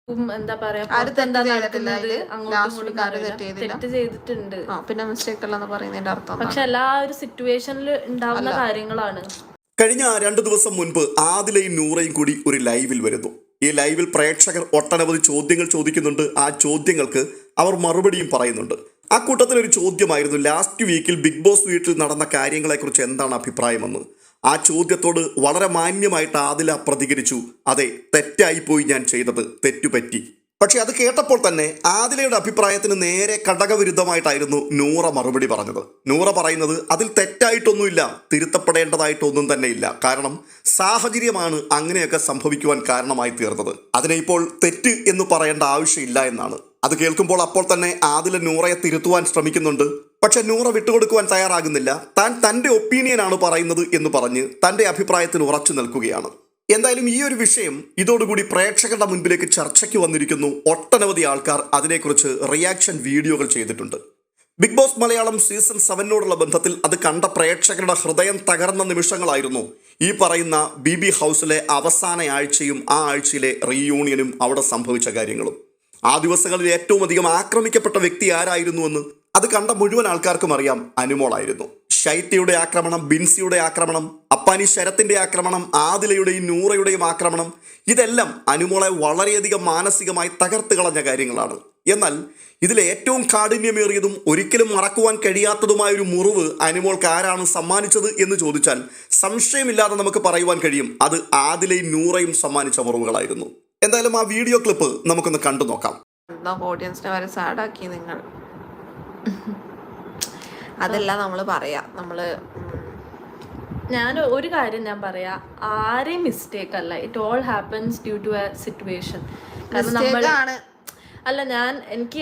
എന്താ പറയാ ആര് തെറ്റ് ചെയ്തിട്ടില്ല, നടക്കുന്നത് അങ്ങോട്ടും ഇങ്ങോട്ടും അറിയില്ല. തെറ്റ് ചെയ്തിട്ടുണ്ട്, പിന്നെ മിസ്റ്റേക്ക് അല്ലെന്ന് പറയുന്നതിന്റെ അർത്ഥം പക്ഷെ എല്ലാ ഒരു സിറ്റുവേഷനിൽ ഉണ്ടാവുന്ന കാര്യങ്ങളാണ്. കഴിഞ്ഞ 2 ദിവസം മുൻപ് ആദിലയും നൂറയും കൂടി ഒരു ലൈവിൽ വരുന്നു. ഈ ലൈവിൽ പ്രേക്ഷകർ ഒട്ടനവധി ചോദ്യങ്ങൾ ചോദിക്കുന്നുണ്ട്. ആ ചോദ്യങ്ങൾക്ക് അവർ മറുപടിയും പറയുന്നുണ്ട്. ആ കൂട്ടത്തിൽ ഒരു ചോദ്യമായിരുന്നു, ലാസ്റ്റ് വീക്കിൽ ബിഗ് ബോസ് വീട്ടിൽ നടന്ന കാര്യങ്ങളെക്കുറിച്ച് എന്താണ് അഭിപ്രായമെന്ന്. ആ ചോദ്യത്തോട് വളരെ മാന്യമായിട്ട് ആദില പ്രതികരിച്ചു, അതെ, തെറ്റായിപ്പോയി ഞാൻ ചെയ്തത്, തെറ്റുപറ്റി. പക്ഷെ അത് കേട്ടപ്പോൾ തന്നെ ആദിലയുടെ അഭിപ്രായത്തിന് നേരെ ഘടകവിരുദ്ധമായിട്ടായിരുന്നു നൂറ മറുപടി പറഞ്ഞത്. നൂറ പറയുന്നത് അതിൽ തെറ്റായിട്ടൊന്നുമില്ല, തിരുത്തപ്പെടേണ്ടതായിട്ടൊന്നും തന്നെ ഇല്ല. കാരണം സാഹചര്യമാണ് അങ്ങനെയൊക്കെ സംഭവിക്കുവാൻ കാരണമായി തീർന്നത്. അതിനെ ഇപ്പോൾ തെറ്റ് എന്ന് പറയേണ്ട ആവശ്യമില്ല എന്നാണ്. അത് കേൾക്കുമ്പോൾ അപ്പോൾ തന്നെ ആദില നൂറയെ തിരുത്തുവാൻ ശ്രമിക്കുന്നുണ്ട്. പക്ഷെ നൂറ വിട്ടുകൊടുക്കുവാൻ തയ്യാറാകുന്നില്ല. താൻ തൻ്റെ ഒപ്പീനിയനാണ് പറയുന്നത് എന്ന് പറഞ്ഞ് തൻ്റെ അഭിപ്രായത്തിൽ ഉറച്ചു നിൽക്കുകയാണ്. എന്തായാലും ഈ ഒരു വിഷയം ഇതോടുകൂടി പ്രേക്ഷകരുടെ മുൻപിലേക്ക് ചർച്ചയ്ക്ക് വന്നിരിക്കുന്നു. ഒട്ടനവധി ആൾക്കാർ അതിനെക്കുറിച്ച് റിയാക്ഷൻ വീഡിയോകൾ ചെയ്തിട്ടുണ്ട്. ബിഗ് ബോസ് മലയാളം സീസൺ 7നോടുള്ള ബന്ധത്തിൽ അത് കണ്ട പ്രേക്ഷകരുടെ ഹൃദയം തകർന്ന നിമിഷങ്ങളായിരുന്നു ഈ പറയുന്ന BB ഹൗസിലെ അവസാന ആഴ്ചയും ആ ആഴ്ചയിലെ റീയൂണിയനും അവിടെ സംഭവിച്ച കാര്യങ്ങളും. ആ ദിവസങ്ങളിൽ ഏറ്റവും അധികം ആക്രമിക്കപ്പെട്ട വ്യക്തി ആരായിരുന്നുവെന്ന് അത് കണ്ട മുഴുവൻ ആൾക്കാർക്കും അറിയാം, അനുമോളായിരുന്നു. ശൈത്യയുടെ ആക്രമണം, ബിൻസിയുടെ ആക്രമണം, അപ്പാനി ശരത്തിന്റെ ആക്രമണം, ആദിലയുടെയും നൂറയുടെയും ആക്രമണം, ഇതെല്ലാം അനുമോളെ വളരെയധികം മാനസികമായി തകർത്ത് കളഞ്ഞ കാര്യങ്ങളാണ്. എന്നാൽ ഇതിലെ ഏറ്റവും കാഠിന്യമേറിയതും ഒരിക്കലും മറക്കുവാൻ കഴിയാത്തതുമായൊരു മുറിവ് അനുമോൾക്ക് ആരാണ് സമ്മാനിച്ചത് എന്ന് ചോദിച്ചാൽ സംശയമില്ലാതെ നമുക്ക് പറയുവാൻ കഴിയും, അത് ആദിലയും നൂറയും സമ്മാനിച്ച മുറിവുകളായിരുന്നു. എന്തായാലും ആ വീഡിയോ ക്ലിപ്പ് നമുക്കൊന്ന് കണ്ടു നോക്കാം. ഓഡിയൻസിനെ വരെ സാഡാക്കി നിങ്ങൾ. അതല്ല നമ്മൾ പറയാ, ഞാൻ ഒരു കാര്യം ഞാൻ പറയാ, ആരെയും മിസ്റ്റേക്ക് അല്ല, it all happens due to a situation. അല്ല, എനിക്ക്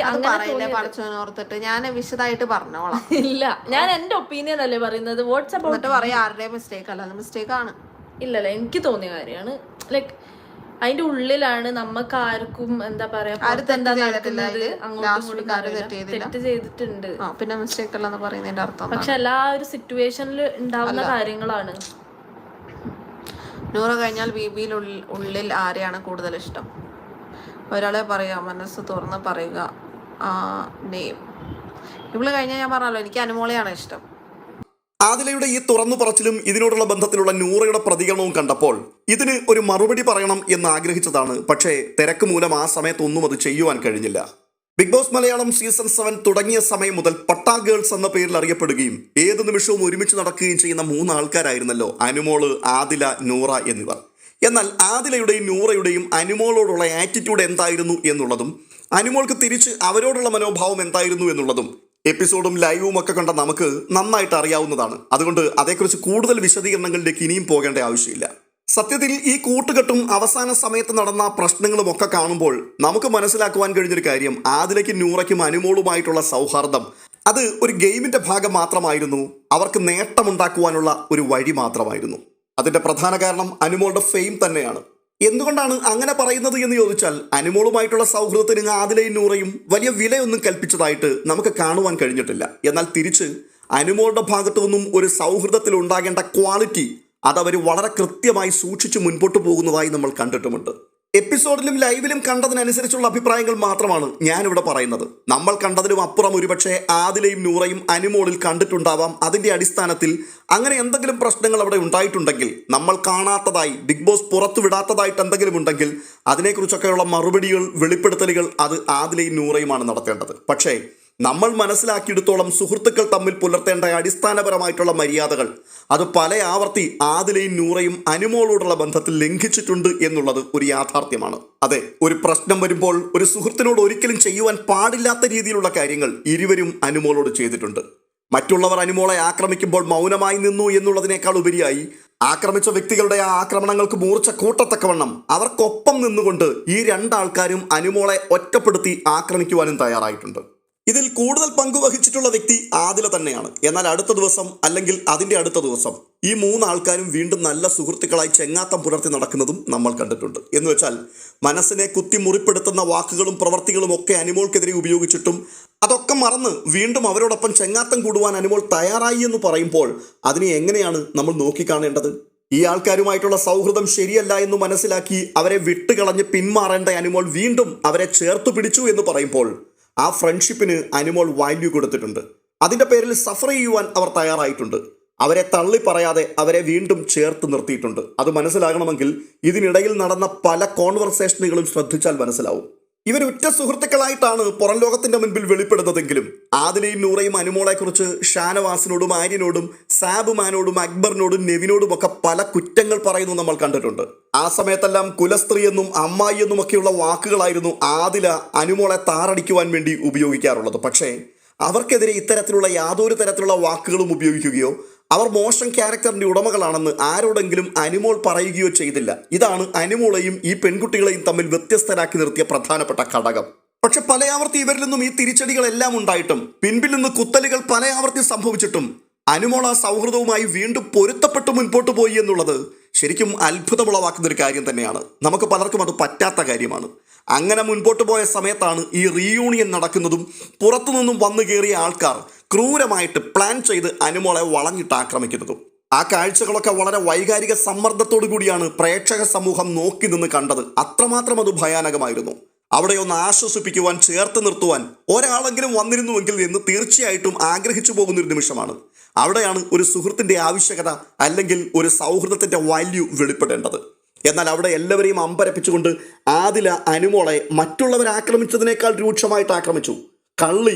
ഓർത്തിട്ട് ഞാൻ വിശദമായിട്ട് പറഞ്ഞോളാം. ഇല്ല, ഞാൻ എന്റെ ഒപ്പീനിയൻ അല്ലേ പറയുന്നത്. വാട്സ്ആപ്പ് പറയാ ആരുടെയും മിസ്റ്റേക്ക് അല്ല, മിസ്റ്റേക്ക് ആണ്. ഇല്ലല്ല, എനിക്ക് തോന്നിയ കാര്യമാണ്. ലൈക്ക് അതിന്റെ ഉള്ളിലാണ് നമുക്ക് ആർക്കും എന്താ പറയാ എന്താ നടക്കുന്നത് അങ്ങോട്ടും ഇങ്ങോട്ടും തെറ്റ് ചെയ്തിട്ടുണ്ട്, പിന്നെ മിസ്റ്റേക്ക് അല്ലെന്ന് പറയുന്നതിന്റെ അർത്ഥം. പക്ഷെ എല്ലാ ഒരു സിറ്റുവേഷനിൽ ഉണ്ടാവുന്ന കാര്യങ്ങളാണ്. നൂറ് കഴിഞ്ഞാൽ BBയിൽ ഉള്ളിൽ ആരെയാണ് കൂടുതൽ ഇഷ്ടം? ഒരാളെ പറയാ, മനസ്സ് തുറന്ന് പറയുക ആ നെയിം. ഇവള് കഴിഞ്ഞാൽ ഞാൻ പറഞ്ഞല്ലോ, എനിക്ക് അനുമോളെയാണ് ഇഷ്ടം. ആദിലയുടെ ഈ തുറന്നു പറച്ചിലും ഇതിനോടുള്ള ബന്ധത്തിലുള്ള നൂറയുടെ പ്രതികരണവും കണ്ടപ്പോൾ ഇതിന് ഒരു മറുപടി പറയണം എന്ന് ആഗ്രഹിച്ചതാണ്. പക്ഷേ തിരക്ക് മൂലം ആ സമയത്തൊന്നും അത് ചെയ്യുവാൻ കഴിഞ്ഞില്ല. ബിഗ് ബോസ് മലയാളം സീസൺ 7 തുടങ്ങിയ സമയം മുതൽ പട്ടാ ഗേൾസ് എന്ന പേരിൽ അറിയപ്പെടുകയും ഏത് നിമിഷവും ഒരുമിച്ച് നടക്കുകയും ചെയ്യുന്ന 3 ആൾക്കാരായിരുന്നല്ലോ അനുമോള്, ആദില, നൂറ എന്നിവർ. എന്നാൽ ആദിലയുടെയും നൂറയുടെയും അനുമോളോടുള്ള ആറ്റിറ്റ്യൂഡ് എന്തായിരുന്നു എന്നുള്ളതും അനുമോൾക്ക് തിരിച്ച് അവരോടുള്ള മനോഭാവം എന്തായിരുന്നു എന്നുള്ളതും എപ്പിസോഡും ലൈവും ഒക്കെ കണ്ട നമുക്ക് നന്നായിട്ട് അറിയാവുന്നതാണ്. അതുകൊണ്ട് അതേക്കുറിച്ച് കൂടുതൽ വിശദീകരണങ്ങളിലേക്ക് ഇനിയും പോകേണ്ട ആവശ്യമില്ല. സത്യത്തിൽ ഈ കൂട്ടുകെട്ടും അവസാന സമയത്ത് നടന്ന പ്രശ്നങ്ങളും ഒക്കെ കാണുമ്പോൾ നമുക്ക് മനസ്സിലാക്കുവാൻ കഴിഞ്ഞൊരു കാര്യം, ആദിലയ്ക്കും നൂറയ്ക്കും അനുമോളുമായിട്ടുള്ള സൗഹാർദ്ദം അത് ഒരു ഗെയിമിന്റെ ഭാഗം മാത്രമായിരുന്നു. അവർക്ക് നേട്ടമുണ്ടാക്കുവാനുള്ള ഒരു വഴി മാത്രമായിരുന്നു. അതിന്റെ പ്രധാന കാരണം അനുമോളുടെ ഫെയിം തന്നെയാണ്. എന്തുകൊണ്ടാണ് അങ്ങനെ പറയുന്നത് എന്ന് ചോദിച്ചാൽ, അനുമോളുമായിട്ടുള്ള സൗഹൃദത്തിന് ആദിലയും നൂറയും വലിയ വിലയൊന്നും കൽപ്പിച്ചതായിട്ട് നമുക്ക് കാണുവാൻ കഴിഞ്ഞിട്ടില്ല. എന്നാൽ തിരിച്ച് അനുമോളുടെ ഭാഗത്തു നിന്നും ഒരു സൗഹൃദത്തിൽ ഉണ്ടാകേണ്ട ക്വാളിറ്റി അതവർ വളരെ കൃത്യമായി സൂക്ഷിച്ച് മുൻപോട്ട് പോകുന്നതായി നമ്മൾ കണ്ടിട്ടുമുണ്ട്. എപ്പിസോഡിലും ലൈവിലും കണ്ടതിനനുസരിച്ചുള്ള അഭിപ്രായങ്ങൾ മാത്രമാണ് ഞാനിവിടെ പറയുന്നത്. നമ്മൾ കണ്ടതിനും അപ്പുറം ഒരുപക്ഷെ ആദിലയും നൂറയും അനുമോളിൽ കണ്ടിട്ടുണ്ടാവാം. അതിൻ്റെ അടിസ്ഥാനത്തിൽ അങ്ങനെ എന്തെങ്കിലും പ്രശ്നങ്ങൾ അവിടെ ഉണ്ടായിട്ടുണ്ടെങ്കിൽ, നമ്മൾ കാണാത്തതായി ബിഗ് ബോസ് പുറത്തു വിടാത്തതായിട്ട് എന്തെങ്കിലും ഉണ്ടെങ്കിൽ അതിനെക്കുറിച്ചൊക്കെയുള്ള മറുപടികൾ, വെളിപ്പെടുത്തലുകൾ അത് ആദിലയും നൂറയുമാണ് നടത്തേണ്ടത്. പക്ഷേ നമ്മൾ മനസ്സിലാക്കിയെടുത്തോളം സുഹൃത്തുക്കൾ തമ്മിൽ പുലർത്തേണ്ട അടിസ്ഥാനപരമായിട്ടുള്ള മര്യാദകൾ അത് പല ആവർത്തി ആദിലയും നൂറയും അനുമോളോടുള്ള ബന്ധത്തിൽ ലംഘിച്ചിട്ടുണ്ട് എന്നുള്ളത് ഒരു യാഥാർത്ഥ്യമാണ്. അതെ, ഒരു പ്രശ്നം വരുമ്പോൾ ഒരു സുഹൃത്തിനോട് ഒരിക്കലും ചെയ്യുവാൻ പാടില്ലാത്ത രീതിയിലുള്ള കാര്യങ്ങൾ ഇരുവരും അനുമോളോട് ചെയ്തിട്ടുണ്ട്. മറ്റുള്ളവർ അനുമോളെ ആക്രമിക്കുമ്പോൾ മൗനമായി നിന്നു എന്നുള്ളതിനേക്കാൾ ഉപരിയായി ആക്രമിച്ച വ്യക്തികളുടെ ആ ആക്രമണങ്ങൾക്ക് മൂർച്ച കൂട്ടത്തക്കവണ്ണം അവർക്കൊപ്പം നിന്നുകൊണ്ട് ഈ 2 ആൾക്കാരും അനുമോളെ ഒറ്റപ്പെടുത്തി ആക്രമിക്കുവാനും തയ്യാറായിട്ടുണ്ട്. ഇതിൽ കൂടുതൽ പങ്കുവഹിച്ചിട്ടുള്ള വ്യക്തി ആദില തന്നെയാണ്. എന്നാൽ അടുത്ത ദിവസം അല്ലെങ്കിൽ അതിൻ്റെ അടുത്ത ദിവസം ഈ 3 ആൾക്കാരും വീണ്ടും നല്ല സുഹൃത്തുക്കളായി ചെങ്ങാത്തം പുലർത്തി നടക്കുന്നതും നമ്മൾ കണ്ടിട്ടുണ്ട്. എന്ന് വെച്ചാൽ മനസ്സിനെ കുത്തി മുറിപ്പെടുത്തുന്ന വാക്കുകളും പ്രവർത്തികളും ഒക്കെ അനുമോൾക്കെതിരെ ഉപയോഗിച്ചിട്ടും അതൊക്കെ മറന്ന് വീണ്ടും അവരോടൊപ്പം ചെങ്ങാത്തം കൂടുവാൻ അനുമോൾ തയ്യാറായി എന്ന് പറയുമ്പോൾ അതിനെ എങ്ങനെയാണ് നമ്മൾ നോക്കിക്കാണേണ്ടത്? ഈ ആൾക്കാരുമായിട്ടുള്ള സൗഹൃദം ശരിയല്ല എന്ന് മനസ്സിലാക്കി അവരെ വിട്ടുകളഞ്ഞ് പിന്മാറേണ്ട അനുമോൾ വീണ്ടും അവരെ ചേർത്ത് പിടിച്ചു എന്ന് പറയുമ്പോൾ ആ ഫ്രണ്ട്ഷിപ്പിന് അനുമോൾ വാല്യൂ കൊടുത്തിട്ടുണ്ട്. അതിന്റെ പേരിൽ സഫർ ചെയ്യുവാൻ അവർ തയ്യാറായിട്ടുണ്ട്. അവരെ തള്ളി പറയാതെ അവരെ വീണ്ടും ചേർത്ത് നിർത്തിയിട്ടുണ്ട്. അത് മനസ്സിലാകണമെങ്കിൽ ഇതിനിടയിൽ നടന്ന പല കോൺവെർസേഷനുകളും ശ്രദ്ധിച്ചാൽ മനസ്സിലാവും. ഇവർ ഉറ്റ സുഹൃത്തുക്കളായിട്ടാണ് പുറം ലോകത്തിന്റെ മുൻപിൽ വെളിപ്പെടുന്നതെങ്കിലും ആദിലയും നൂറയും അനുമോളെക്കുറിച്ച് ഷാനവാസിനോടും ആര്യനോടും സാബുമാനോടും അക്ബറിനോടും നെവിനോടും ഒക്കെ പല കുറ്റങ്ങൾ പറയുന്നു നമ്മൾ കണ്ടിട്ടുണ്ട്. ആ സമയത്തെല്ലാം കുലസ്ത്രീ എന്നും അമ്മായി എന്നുമൊക്കെയുള്ള വാക്കുകളായിരുന്നു ആദില അനുമോളെ താറടിക്കുവാൻ വേണ്ടി ഉപയോഗിക്കാറുള്ളത്. പക്ഷേ അവർക്കെതിരെ ഇത്തരത്തിലുള്ള യാതൊരു തരത്തിലുള്ള വാക്കുകളും ഉപയോഗിക്കുകയോ അവർ മോശം ക്യാരക്ടറിന്റെ ഉടമകളാണെന്ന് ആരോടെങ്കിലും അനുമോൾ പറയുകയോ ചെയ്തില്ല. ഇതാണ് അനുമോളെയും ഈ പെൺകുട്ടികളെയും തമ്മിൽ വ്യത്യസ്തരാക്കി നിർത്തിയ പ്രധാനപ്പെട്ട ഘടകം. പക്ഷെ പലയാവർത്തി ഇവരിൽ നിന്നും ഈ തിരിച്ചടികളെല്ലാം ഉണ്ടായിട്ടും പിൻപിൽ നിന്ന് കുത്തലുകൾ പലയാവർത്തി സംഭവിച്ചിട്ടും അനുമോൾ ആ സൗഹൃദവുമായി വീണ്ടും പൊരുത്തപ്പെട്ട് മുൻപോട്ട് പോയി എന്നുള്ളത് ശരിക്കും അത്ഭുതമുളവാക്കുന്ന ഒരു കാര്യം തന്നെയാണ്. നമുക്ക് പലർക്കും അത് പറ്റാത്ത കാര്യമാണ്. അങ്ങനെ മുൻപോട്ട് പോയ സമയത്താണ് ഈ റീയൂണിയൻ നടക്കുന്നതും പുറത്തുനിന്നും വന്നു കയറിയ ആൾക്കാർ ക്രൂരമായിട്ട് പ്ലാൻ ചെയ്ത് അനുമോളെ വളഞ്ഞിട്ട് ആക്രമിക്കുന്നതും. ആ കാഴ്ചകളൊക്കെ വളരെ വൈകാരിക സമ്മർദ്ദത്തോടു കൂടിയാണ് പ്രേക്ഷക സമൂഹം നോക്കി നിന്ന് കണ്ടത്. അത്രമാത്രം അത് ഭയാനകമായിരുന്നു. അവിടെ ഒന്ന് ആശ്വസിപ്പിക്കുവാൻ, ചേർത്ത് നിർത്തുവാൻ ഒരാളെങ്കിലും വന്നിരുന്നുവെങ്കിൽ എന്ന് തീർച്ചയായിട്ടും ആഗ്രഹിച്ചു പോകുന്നൊരു നിമിഷമാണ്. അവിടെയാണ് ഒരു സുഹൃത്തിന്റെ ആവശ്യകത അല്ലെങ്കിൽ ഒരു സൗഹൃദത്തിന്റെ വാല്യൂ വെളിപ്പെടേണ്ടത്. എന്നാൽ അവിടെ എല്ലാവരെയും അമ്പരപ്പിച്ചുകൊണ്ട് ആദില അനുമോളെ മറ്റുള്ളവർ ആക്രമിച്ചതിനേക്കാൾ രൂക്ഷമായിട്ട് ആക്രമിച്ചു. കള്ളി,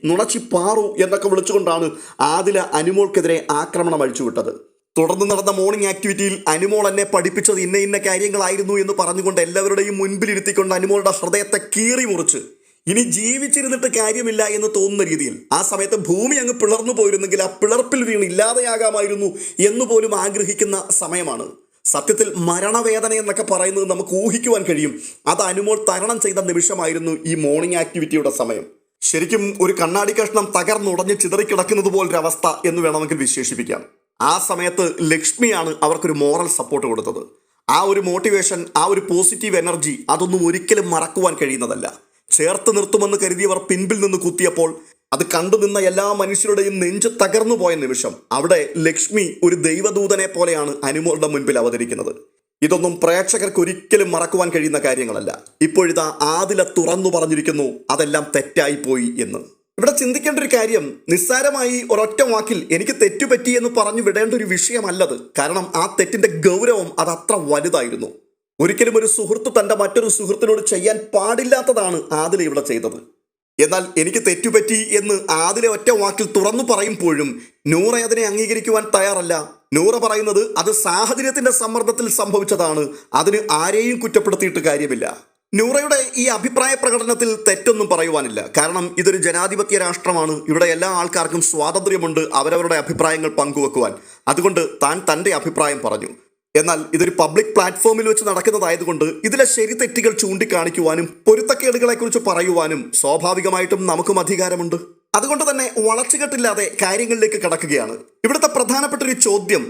നുണച്ചി പാറു എന്നൊക്കെ വിളിച്ചുകൊണ്ടാണ് ആദില അനുമോൾക്കെതിരെ ആക്രമണം അഴിച്ചുവിട്ടത്. തുടർന്ന് നടന്ന മോർണിംഗ് ആക്ടിവിറ്റിയിൽ അനുമോൾ എന്നെ പഠിപ്പിച്ചത് ഇന്ന കാര്യങ്ങളായിരുന്നു എന്ന് പറഞ്ഞുകൊണ്ട് എല്ലാവരുടെയും മുൻപിലിരുത്തിക്കൊണ്ട് അനുമോളുടെ ഹൃദയത്തെ കീറി മുറിച്ച് ഇനി ജീവിച്ചിരുന്നിട്ട് കാര്യമില്ല എന്ന് തോന്നുന്ന രീതിയിൽ ആ സമയത്ത് ഭൂമി അങ്ങ് പിളർന്നു പോയിരുന്നെങ്കിൽ ആ പിളർപ്പിൽ വീണ് ഇല്ലാതെയാകാമായിരുന്നു എന്നുപോലും ആഗ്രഹിക്കുന്ന സമയമാണ്. സത്യത്തിൽ മരണവേദന എന്നൊക്കെ പറയുന്നത് നമുക്ക് ഊഹിക്കുവാൻ കഴിയും. അത് അനുമോൾ തരണം ചെയ്ത നിമിഷമായിരുന്നു ഈ മോർണിംഗ് ആക്ടിവിറ്റിയുടെ സമയം. ശരിക്കും ഒരു കണ്ണാടി കഷ്ണം തകർന്നുടഞ്ഞ് ചിതറിക്കിടക്കുന്നത് പോലൊരവസ്ഥ എന്ന് വേണമെങ്കിൽ വിശേഷിപ്പിക്കാം. ആ സമയത്ത് ലക്ഷ്മിയാണ് അവർക്കൊരു മോറൽ സപ്പോർട്ട് കൊടുത്തത്. ആ ഒരു മോട്ടിവേഷൻ, ആ ഒരു പോസിറ്റീവ് എനർജി അതൊന്നും ഒരിക്കലും മറക്കുവാൻ കഴിയുന്നതല്ല. ചേർത്ത് നിർത്തുമെന്ന് കരുതിയവർ പിൻപിൽ നിന്ന് കുത്തിയപ്പോൾ അത് കണ്ടുനിന്ന എല്ലാ മനുഷ്യരുടെയും നെഞ്ച് തകർന്നു പോയ നിമിഷം അവിടെ ലക്ഷ്മി ഒരു ദൈവദൂതനെ പോലെയാണ് അനുമോളുടെ മുൻപിൽ അവതരിക്കുന്നത്. ഇതൊന്നും പ്രേക്ഷകർക്ക് ഒരിക്കലും മറക്കുവാൻ കഴിയുന്ന കാര്യങ്ങളല്ല. ഇപ്പോഴിതാ ആദില തുറന്നു പറഞ്ഞിരിക്കുന്നു അതെല്ലാം തെറ്റായിപ്പോയി എന്ന്. ഇവിടെ ചിന്തിക്കേണ്ട ഒരു കാര്യം, നിസ്സാരമായി ഒരൊറ്റ വാക്കിൽ എനിക്ക് തെറ്റുപറ്റി എന്ന് പറഞ്ഞു വിടേണ്ട ഒരു വിഷയമല്ലത്. കാരണം ആ തെറ്റിന്റെ ഗൗരവം അത് അത്ര വലുതായിരുന്നു. ഒരിക്കലും ഒരു സുഹൃത്ത് തൻ്റെ മറ്റൊരു സുഹൃത്തിനോട് ചെയ്യാൻ പാടില്ലാത്തതാണ് ആദില ഇവിടെ ചെയ്തത്. എന്നാൽ എനിക്ക് തെറ്റുപറ്റി എന്ന് ആദില ഒറ്റ വാക്കിൽ തുറന്നു പറയുമ്പോഴും നൂറ അതിനെ അംഗീകരിക്കുവാൻ തയ്യാറല്ല. നൂറ പറയുന്നത് അത് സാഹചര്യത്തിന്റെ സമ്മർദ്ദത്തിൽ സംഭവിച്ചതാണ്, അതിന് ആരെയും കുറ്റപ്പെടുത്തിയിട്ട് കാര്യമില്ല. നൂറയുടെ ഈ അഭിപ്രായ പ്രകടനത്തിൽ തെറ്റൊന്നും പറയുവാനില്ല. കാരണം ഇതൊരു ജനാധിപത്യ രാഷ്ട്രമാണ്. ഇവിടെ എല്ലാ ആൾക്കാർക്കും സ്വാതന്ത്ര്യമുണ്ട് അവരവരുടെ അഭിപ്രായങ്ങൾ പങ്കുവെക്കുവാൻ. അതുകൊണ്ട് താൻ തൻ്റെ അഭിപ്രായം പറഞ്ഞു. എന്നാൽ ഇതൊരു പബ്ലിക് പ്ലാറ്റ്ഫോമിൽ വെച്ച് നടക്കുന്നതായതുകൊണ്ട് ഇതിലെ ശരി തെറ്റുകൾ ചൂണ്ടിക്കാണിക്കുവാനും പൊരുത്തക്കേടുകളെക്കുറിച്ച് പറയുവാനും സ്വാഭാവികമായിട്ടും നമുക്കും അധികാരമുണ്ട്. അതുകൊണ്ട് തന്നെ വളച്ചുകെട്ടില്ലാതെ കാര്യങ്ങളിലേക്ക് കടക്കുകയാണ്. ഇവിടുത്തെ പ്രധാനപ്പെട്ട ഒരു ചോദ്യം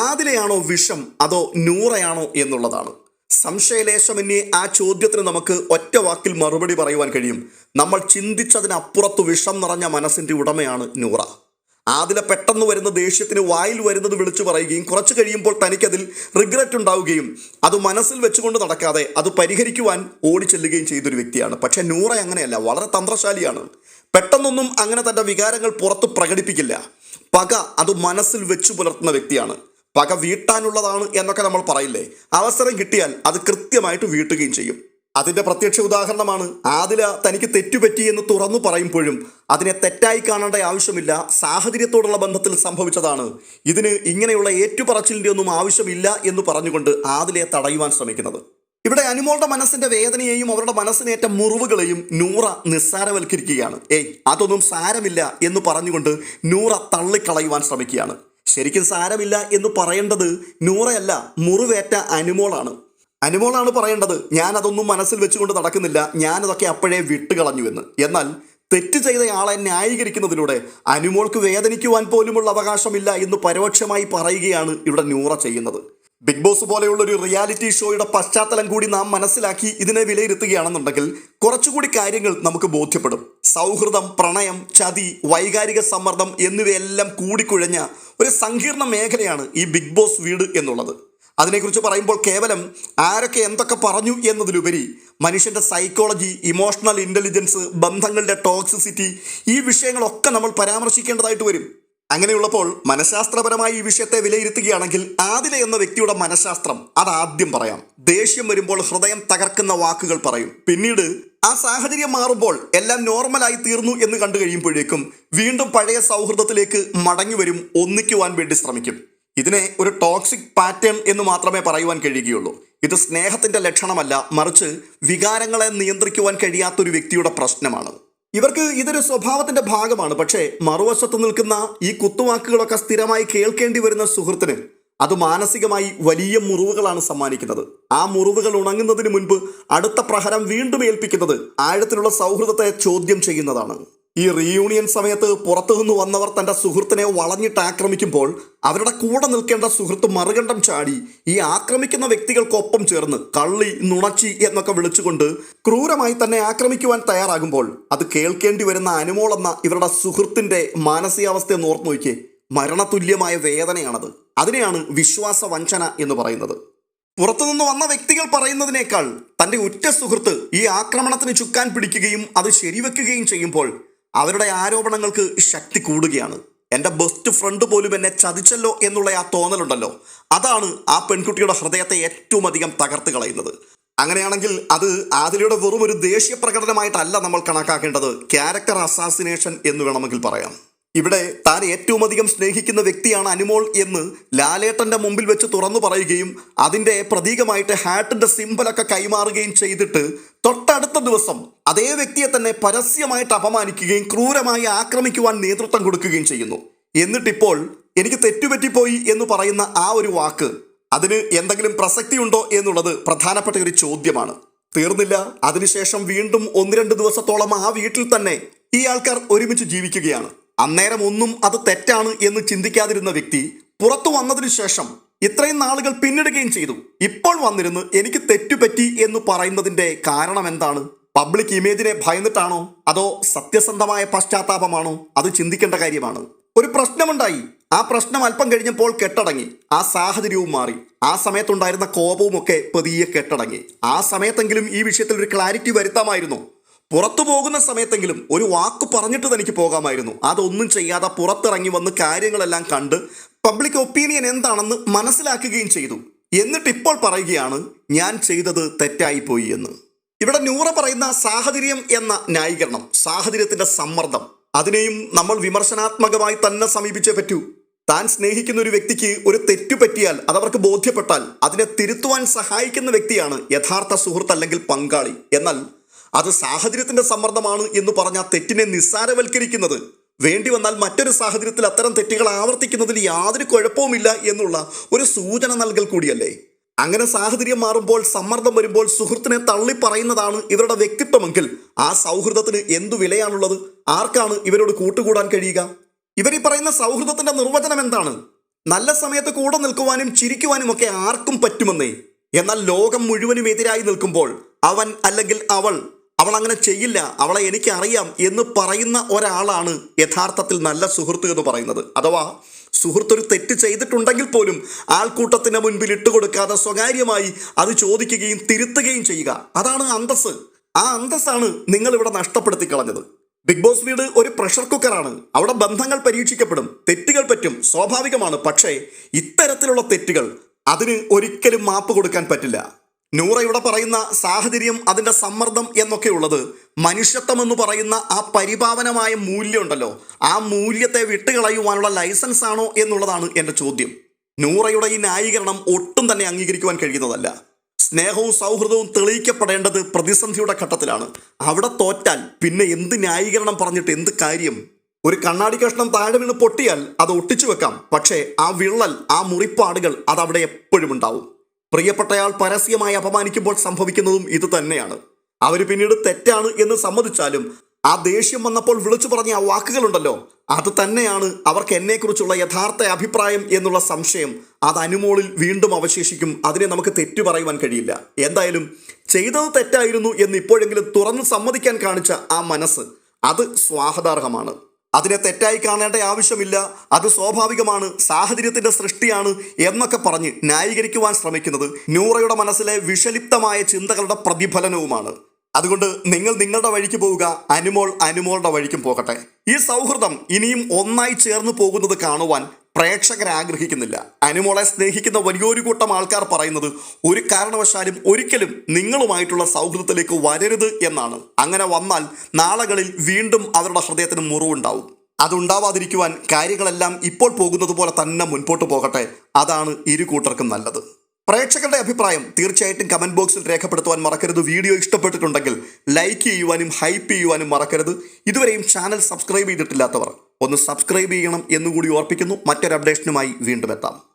ആദിലയാണോ വിഷം അതോ നൂറയാണോ എന്നുള്ളതാണ്. സംശയലേശമന്യേ ആ ചോദ്യത്തിന് നമുക്ക് ഒറ്റ വാക്കിൽ മറുപടി പറയുവാൻ കഴിയും. നമ്മൾ ചിന്തിച്ചതിനപ്പുറത്ത് വിഷം നിറഞ്ഞ മനസ്സിന്റെ ഉടമയാണ് നൂറ. ആദില പെട്ടെന്ന് വരുന്ന ദേഷ്യത്തിന് വായിൽ വരുന്നത് വിളിച്ചു പറയുകയും കുറച്ച് കഴിയുമ്പോൾ തനിക്കതിൽ റിഗ്രറ്റ് ഉണ്ടാവുകയും അത് മനസ്സിൽ വെച്ചുകൊണ്ട് നടക്കാതെ അത് പരിഹരിക്കുവാൻ ഓടിച്ചെല്ലുകയും ചെയ്തൊരു വ്യക്തിയാണ്. പക്ഷെ നൂറ അങ്ങനെയല്ല, വളരെ തന്ത്രശാലിയാണ്. പെട്ടെന്നൊന്നും അങ്ങനെ തൻ്റെ വികാരങ്ങൾ പുറത്ത് പ്രകടിപ്പിക്കില്ല. പക അത് മനസ്സിൽ വെച്ചു പുലർത്തുന്ന വ്യക്തിയാണ്. പക വീട്ടാനുള്ളതാണ് എന്നൊക്കെ നമ്മൾ പറയില്ലേ, അവസരം കിട്ടിയാൽ അത് കൃത്യമായിട്ട് വീട്ടുകയും ചെയ്യും. അതിൻ്റെ പ്രത്യക്ഷ ഉദാഹരണമാണ് ആദില തനിക്ക് തെറ്റുപറ്റി എന്ന് തുറന്നു പറയുമ്പോഴും അതിനെ തെറ്റായി കാണേണ്ട ആവശ്യമില്ല, സാഹചര്യത്തോടുള്ള ബന്ധത്തിൽ സംഭവിച്ചതാണ്, ഇതിന് ഇങ്ങനെയുള്ള ഏറ്റുപറച്ചിലിൻ്റെ ഒന്നും ആവശ്യമില്ല എന്ന് പറഞ്ഞുകൊണ്ട് ആദിലയെ തടയുവാൻ ശ്രമിക്കുന്നത്. ഇവിടെ അനുമോളുടെ മനസ്സിന്റെ വേദനയെയും അവരുടെ മനസ്സിനേറ്റ മുറിവുകളെയും നൂറ നിസ്സാരവൽക്കരിക്കുകയാണ്. അതൊന്നും സാരമില്ല എന്ന് പറഞ്ഞുകൊണ്ട് നൂറ തള്ളിക്കളയുവാൻ ശ്രമിക്കുകയാണ്. ശരിക്കും സാരമില്ല എന്ന് പറയേണ്ടത് നൂറയല്ല, മുറിവേറ്റ അനുമോളാണ്. അനുമോളാണ് പറയേണ്ടത് ഞാനതൊന്നും മനസ്സിൽ വെച്ചുകൊണ്ട് നടക്കുന്നില്ല, ഞാനതൊക്കെ അപ്പോഴേ വിട്ടുകളഞ്ഞുവെന്ന്. എന്നാൽ തെറ്റ് ചെയ്ത ആളെ ന്യായീകരിക്കുന്നതിലൂടെ അനുമോൾക്ക് വേദനിക്കുവാൻ പോലുമുള്ള അവകാശമില്ല എന്ന് പരോക്ഷമായി പറയുകയാണ് ഇവിടെ നൂറ ചെയ്യുന്നത്. ബിഗ് ബോസ് പോലെയുള്ള ഒരു റിയാലിറ്റി ഷോയുടെ പശ്ചാത്തലം കൂടി നാം മനസ്സിലാക്കി ഇതിനെ വിലയിരുത്തുകയാണെന്നുണ്ടെങ്കിൽ കുറച്ചുകൂടി കാര്യങ്ങൾ നമുക്ക് ബോധ്യപ്പെടും. സൗഹൃദം, പ്രണയം, ചതി, വൈകാരിക സമ്മർദ്ദം എന്നിവയെല്ലാം കൂടിക്കുഴഞ്ഞ ഒരു സങ്കീർണ മേഖലയാണ് ഈ ബിഗ് ബോസ് വീട് എന്നുള്ളത്. അതിനെക്കുറിച്ച് പറയുമ്പോൾ കേവലം ആരൊക്കെ എന്തൊക്കെ പറഞ്ഞു എന്നതിലുപരി മനുഷ്യൻ്റെ സൈക്കോളജി, ഇമോഷണൽ ഇൻ്റലിജൻസ്, ബന്ധങ്ങളുടെ ടോക്സിസിറ്റി, ഈ വിഷയങ്ങളൊക്കെ നമ്മൾ പരാമർശിക്കേണ്ടതായിട്ട് വരും. അങ്ങനെയുള്ളപ്പോൾ മനഃശാസ്ത്രപരമായി ഈ വിഷയത്തെ വിലയിരുത്തുകയാണെങ്കിൽ ആദില എന്ന വ്യക്തിയുടെ മനഃശാസ്ത്രം അതാദ്യം പറയാം. ദേഷ്യം വരുമ്പോൾ ഹൃദയം തകർക്കുന്ന വാക്കുകൾ പറയും. പിന്നീട് ആ സാഹചര്യം മാറുമ്പോൾ എല്ലാം നോർമലായി തീർന്നു എന്ന് കണ്ടു കഴിയുമ്പോഴേക്കും വീണ്ടും പഴയ സൗഹൃദത്തിലേക്ക് മടങ്ങി വരും, ഒന്നിക്കുവാൻ വേണ്ടി ശ്രമിക്കും. ഇതിനെ ഒരു ടോക്സിക് പാറ്റേൺ എന്ന് മാത്രമേ പറയുവാൻ കഴിയുകയുള്ളൂ. ഇത് സ്നേഹത്തിൻ്റെ ലക്ഷണമല്ല, മറിച്ച് വികാരങ്ങളെ നിയന്ത്രിക്കുവാൻ കഴിയാത്തൊരു വ്യക്തിയുടെ പ്രശ്നമാണ്. ഇവർക്ക് ഇതൊരു സ്വഭാവത്തിൻ്റെ ഭാഗമാണ്. പക്ഷേ മറുവശത്ത് നിൽക്കുന്ന ഈ കുത്തുവാക്കുകളൊക്കെ സ്ഥിരമായി കേൾക്കേണ്ടി വരുന്ന സുഹൃത്തിന് അത് മാനസികമായി വലിയ മുറിവുകളാണ് സമ്മാനിക്കുന്നത്. ആ മുറിവുകൾ ഉണങ്ങുന്നതിന് മുൻപ് അടുത്ത പ്രഹരം വീണ്ടും ഏൽപ്പിക്കുന്നത് ആഴത്തിലുള്ള സൗഹൃദത്തെ ചോദ്യം ചെയ്യുന്നതാണ്. ഈ റീയൂണിയൻ സമയത്ത് പുറത്തുനിന്ന് വന്നവർ തൻ്റെ സുഹൃത്തിനെ വളഞ്ഞിട്ട് ആക്രമിക്കുമ്പോൾ അവരുടെ കൂടെ നിൽക്കേണ്ട സുഹൃത്ത് മറുകണ്ഠം ചാടി ഈ ആക്രമിക്കുന്ന വ്യക്തികൾക്കൊപ്പം ചേർന്ന് കള്ളി, നുണച്ചി എന്നൊക്കെ വിളിച്ചുകൊണ്ട് ക്രൂരമായി തന്നെ ആക്രമിക്കുവാൻ തയ്യാറാകുമ്പോൾ അത് കേൾക്കേണ്ടി വരുന്ന അനുമോൾ എന്ന ഇവരുടെ സുഹൃത്തിൻ്റെ മാനസികാവസ്ഥയെ ഓർത്ത് നോക്കിയേ. മരണതുല്യമായ വേദനയാണത്. അതിനെയാണ് വിശ്വാസ വഞ്ചന എന്ന് പറയുന്നത്. പുറത്തുനിന്ന് വന്ന വ്യക്തികൾ പറയുന്നതിനേക്കാൾ തൻ്റെ ഉറ്റ സുഹൃത്ത് ഈ ആക്രമണത്തിന് ചുക്കാൻ പിടിക്കുകയും അത് ശരിവെക്കുകയും ചെയ്യുമ്പോൾ അവരുടെ ആരോപണങ്ങൾക്ക് ശക്തി കൂടുകയാണ്. എൻ്റെ ബെസ്റ്റ് ഫ്രണ്ട് പോലും എന്നെ ചതിച്ചല്ലോ എന്നുള്ള ആ തോന്നലുണ്ടല്ലോ, അതാണ് ആ പെൺകുട്ടിയുടെ ഹൃദയത്തെ ഏറ്റവും അധികം തകർത്ത് കളയുന്നത്. അങ്ങനെയാണെങ്കിൽ അത് ആദിലയുടെ വെറും ഒരു ദേഷ്യ പ്രകടനമായിട്ടല്ല നമ്മൾ കണക്കാക്കേണ്ടത്, ക്യാരക്ടർ അസാസിനേഷൻ എന്ന് വേണമെങ്കിൽ പറയാം. ഇവിടെ താൻ ഏറ്റവും അധികം സ്നേഹിക്കുന്ന വ്യക്തിയാണ് അനുമോൾ എന്ന് ലാലേട്ടൻ്റെ മുമ്പിൽ വെച്ച് തുറന്നു പറയുകയും അതിൻ്റെ പ്രതീകമായിട്ട് ഹാർട്ടിൻ്റെ സിമ്പലൊക്കെ കൈമാറുകയും ചെയ്തിട്ട് തൊട്ടടുത്ത ദിവസം അതേ വ്യക്തിയെ തന്നെ പരസ്യമായിട്ട് അപമാനിക്കുകയും ക്രൂരമായി ആക്രമിക്കുവാൻ നേതൃത്വം കൊടുക്കുകയും ചെയ്യുന്നു. എന്നിട്ടിപ്പോൾ എനിക്ക് തെറ്റുപറ്റിപ്പോയി എന്ന് പറയുന്ന ആ ഒരു വാക്ക്, അതിന് എന്തെങ്കിലും പ്രസക്തി ഉണ്ടോ എന്നുള്ളത് പ്രധാനപ്പെട്ട ഒരു ചോദ്യമാണ്. തീർന്നില്ല, അതിനുശേഷം വീണ്ടും 1-2 ദിവസത്തോളം ആ വീട്ടിൽ തന്നെ ഈ ആൾക്കാർ ഒരുമിച്ച് ജീവിക്കുകയാണ്. അന്നേരം ഒന്നും അത് തെറ്റാണ് എന്ന് ചിന്തിക്കാതിരുന്ന വ്യക്തി പുറത്തു വന്നതിന് ശേഷം ഇത്രയും നാളുകൾ പിന്നിടുകയും ചെയ്തു. ഇപ്പോൾ വന്നിരുന്ന് എനിക്ക് തെറ്റുപറ്റി എന്ന് പറയുന്നതിൻ്റെ കാരണം എന്താണ്? പബ്ലിക് ഇമേജിനെ ഭയന്നിട്ടാണോ, അതോ സത്യസന്ധമായ പശ്ചാത്താപമാണോ? അത് ചിന്തിക്കേണ്ട കാര്യമാണ്. ഒരു പ്രശ്നമുണ്ടായി, ആ പ്രശ്നം അല്പം കഴിഞ്ഞപ്പോൾ കെട്ടടങ്ങി, ആ സാഹചര്യവും മാറി, ആ സമയത്തുണ്ടായിരുന്ന കോപവും ഒക്കെ പതിയെ കെട്ടടങ്ങി. ആ സമയത്തെങ്കിലും ഈ വിഷയത്തിൽ ഒരു ക്ലാരിറ്റി വരുത്താമായിരുന്നു. പുറത്തു പോകുന്ന സമയത്തെങ്കിലും ഒരു വാക്ക് പറഞ്ഞിട്ട് തനിക്ക് പോകാമായിരുന്നു. അതൊന്നും ചെയ്യാതെ പുറത്തിറങ്ങി വന്ന് കാര്യങ്ങളെല്ലാം കണ്ട് പബ്ലിക് ഒപ്പീനിയൻ എന്താണെന്ന് മനസ്സിലാക്കുകയും ചെയ്തു. എന്നിട്ടിപ്പോൾ പറയുകയാണ് ഞാൻ ചെയ്തത് തെറ്റായിപ്പോയി എന്ന്. ഇവിടെ നൂറ പറയുന്ന സാഹചര്യം എന്ന ന്യായീകരണം, സാഹചര്യത്തിൻ്റെ സമ്മർദ്ദം, അതിനെയും നമ്മൾ വിമർശനാത്മകമായി തന്നെ സമീപിച്ചേ പറ്റൂ. താൻ സ്നേഹിക്കുന്ന ഒരു വ്യക്തിക്ക് ഒരു തെറ്റു പറ്റിയാൽ, അതവർക്ക് ബോധ്യപ്പെട്ടാൽ അതിനെ തിരുത്തുവാൻ സഹായിക്കുന്ന വ്യക്തിയാണ് യഥാർത്ഥ സുഹൃത്ത് അല്ലെങ്കിൽ പങ്കാളി. എന്നാൽ അത് സാഹചര്യത്തിൻ്റെ സമ്മർദ്ദമാണ് എന്ന് പറഞ്ഞ തെറ്റിനെ നിസ്സാരവൽക്കരിക്കുന്നത്, വേണ്ടി വന്നാൽ മറ്റൊരു സാഹചര്യത്തിൽ അത്തരം തെറ്റുകൾ ആവർത്തിക്കുന്നതിൽ യാതൊരു കുഴപ്പവുമില്ല എന്നുള്ള ഒരു സൂചന നൽകൽ കൂടിയല്ലേ. അങ്ങനെ സാഹചര്യം മാറുമ്പോൾ, സമ്മർദ്ദം വരുമ്പോൾ സുഹൃത്തിനെ തള്ളി പറയുന്നതാണ് ഇവരുടെ വ്യക്തിത്വമെങ്കിൽ ആ സൗഹൃദത്തിന് എന്തു വിലയാണുള്ളത്? ആർക്കാണ് ഇവരോട് കൂട്ടുകൂടാൻ കഴിയുക? ഇവർ ഈ പറയുന്ന സൗഹൃദത്തിൻ്റെ നിർവചനം എന്താണ്? നല്ല സമയത്ത് കൂടെ നിൽക്കുവാനും ചിരിക്കുവാനും ഒക്കെ ആർക്കും പറ്റുമെന്നേ. എന്നാൽ ലോകം മുഴുവനും എതിരായി നിൽക്കുമ്പോൾ അവൻ അല്ലെങ്കിൽ അവൾ അങ്ങനെ ചെയ്യില്ല, അവളെ എനിക്കറിയാം എന്ന് പറയുന്ന ഒരാളാണ് യഥാർത്ഥത്തിൽ നല്ല സുഹൃത്ത് എന്ന് പറയുന്നത്. അഥവാ സുഹൃത്തൊരു തെറ്റ് ചെയ്തിട്ടുണ്ടെങ്കിൽ പോലും ആൾക്കൂട്ടത്തിന് മുൻപിൽ ഇട്ടുകൊടുക്കാതെ സ്വകാര്യമായി അത് ചോദിക്കുകയും തിരുത്തുകയും ചെയ്യുക, അതാണ് അന്തസ്സ്. ആ അന്തസ്സാണ് നിങ്ങളിവിടെ നഷ്ടപ്പെടുത്തി കളഞ്ഞത്. ബിഗ് ബോസ് വീട് ഒരു പ്രഷർ കുക്കറാണ്. അവിടെ ബന്ധങ്ങൾ പരീക്ഷിക്കപ്പെടും, തെറ്റുകൾ പറ്റും, സ്വാഭാവികമാണ്. പക്ഷേ ഇത്തരത്തിലുള്ള തെറ്റുകൾ അതിന് ഒരിക്കലും മാപ്പ് കൊടുക്കാൻ പറ്റില്ല. നൂറ ഇവിടെ പറയുന്ന സാഹചര്യം, അതിൻ്റെ സമ്മർദ്ദം എന്നൊക്കെ ഉള്ളത് മനുഷ്യത്വം എന്ന് പറയുന്ന ആ പരിപാവനമായ മൂല്യം ഉണ്ടല്ലോ, ആ മൂല്യത്തെ വിട്ടുകളയുവാനുള്ള ലൈസൻസ് ആണോ എന്നുള്ളതാണ് എൻ്റെ ചോദ്യം. നൂറയുടെ ഈ ന്യായീകരണം ഒട്ടും തന്നെ അംഗീകരിക്കുവാൻ കഴിയുന്നതല്ല. സ്നേഹവും സൗഹൃദവും തെളിയിക്കപ്പെടേണ്ടത് പ്രതിസന്ധിയുടെ ഘട്ടത്തിലാണ്. അവിടെ തോറ്റാൽ പിന്നെ എന്ത് ന്യായീകരണം പറഞ്ഞിട്ട് എന്ത് കാര്യം? ഒരു കണ്ണാടി കഷ്ണം താഴെ വീണ് പൊട്ടിയാൽ അത് ഒട്ടിച്ചു വെക്കാം, പക്ഷേ ആ വിള്ളൽ, ആ മുറിപ്പാടുകൾ അതവിടെ എപ്പോഴും ഉണ്ടാവും. പ്രിയപ്പെട്ടയാൾ പരസ്യമായി അപമാനിക്കുമ്പോൾ സംഭവിക്കുന്നതും ഇത് തന്നെയാണ്. അവർ പിന്നീട് തെറ്റാണ് എന്ന് സമ്മതിച്ചാലും ആ ദേഷ്യം വന്നപ്പോൾ വിളിച്ചു പറഞ്ഞ ആ വാക്കുകളുണ്ടല്ലോ, അത് തന്നെയാണ് അവർക്ക് എന്നെക്കുറിച്ചുള്ള യഥാർത്ഥ അഭിപ്രായം എന്നുള്ള സംശയം അത് അനുമോളിൽ വീണ്ടും അവശേഷിക്കും. അതിനെ നമുക്ക് തെറ്റു പറയുവാൻ കഴിയില്ല. എന്തായാലും ചെയ്തത് തെറ്റായിരുന്നു എന്ന് ഇപ്പോഴെങ്കിലും തുറന്ന് സമ്മതിക്കാൻ കാണിച്ച ആ മനസ്സ്, അത് സ്വാഗതാർഹമാണ്. അതിനെ തെറ്റായി കാണേണ്ട ആവശ്യമില്ല, അത് സ്വാഭാവികമാണ്, സാഹചര്യത്തിന്റെ സൃഷ്ടിയാണ് എന്നൊക്കെ പറഞ്ഞ് ന്യായീകരിക്കുവാൻ ശ്രമിക്കുന്നത് നൂറയുടെ മനസ്സിലെ വിഷലിപ്തമായ ചിന്തകളുടെ പ്രതിഫലനവുമാണ്. അതുകൊണ്ട് നിങ്ങൾ നിങ്ങളുടെ വഴിക്ക് പോവുക, അനുമോൾ അനുമോളുടെ വഴിക്കും പോകട്ടെ. ഈ സൗഹൃദം ഇനിയും ഒന്നായി ചേർന്ന് പോകുന്നത് കാണുവാൻ പ്രേക്ഷകർ ആഗ്രഹിക്കുന്നില്ല. അനുമോളെ സ്നേഹിക്കുന്ന വലിയൊരു കൂട്ടം ആൾക്കാർ പറയുന്നത് ഒരു കാരണവശാലും ഒരിക്കലും നിങ്ങളുമായിട്ടുള്ള സൗഹൃദത്തിലേക്ക് വരരുത് എന്നാണ്. അങ്ങനെ വന്നാൽ നാളുകളിൽ വീണ്ടും അവരുടെ ഹൃദയത്തിന് മുറിവുണ്ടാവും. അതുണ്ടാവാതിരിക്കുവാൻ കാര്യങ്ങളെല്ലാം ഇപ്പോൾ പോകുന്നത് പോലെ തന്നെ മുൻപോട്ട് പോകട്ടെ. അതാണ് ഇരു കൂട്ടർക്കും നല്ലത്. പ്രേക്ഷകരുടെ അഭിപ്രായം തീർച്ചയായിട്ടും കമന്റ് ബോക്സിൽ രേഖപ്പെടുത്തുവാൻ മറക്കരുത്. വീഡിയോ ഇഷ്ടപ്പെട്ടിട്ടുണ്ടെങ്കിൽ ലൈക്ക് ചെയ്യുവാനും ഹൈപ്പ് ചെയ്യുവാനും മറക്കരുത്. ഇതുവരെയും ചാനൽ സബ്സ്ക്രൈബ് ചെയ്തിട്ടില്ലാത്തവർ ഒന്ന് സബ്സ്ക്രൈബ് ചെയ്യണം എന്നുകൂടി ഓർപ്പിക്കുന്നു. മറ്റൊരു അപ്ഡേഷനുമായി വീണ്ടും എത്താം.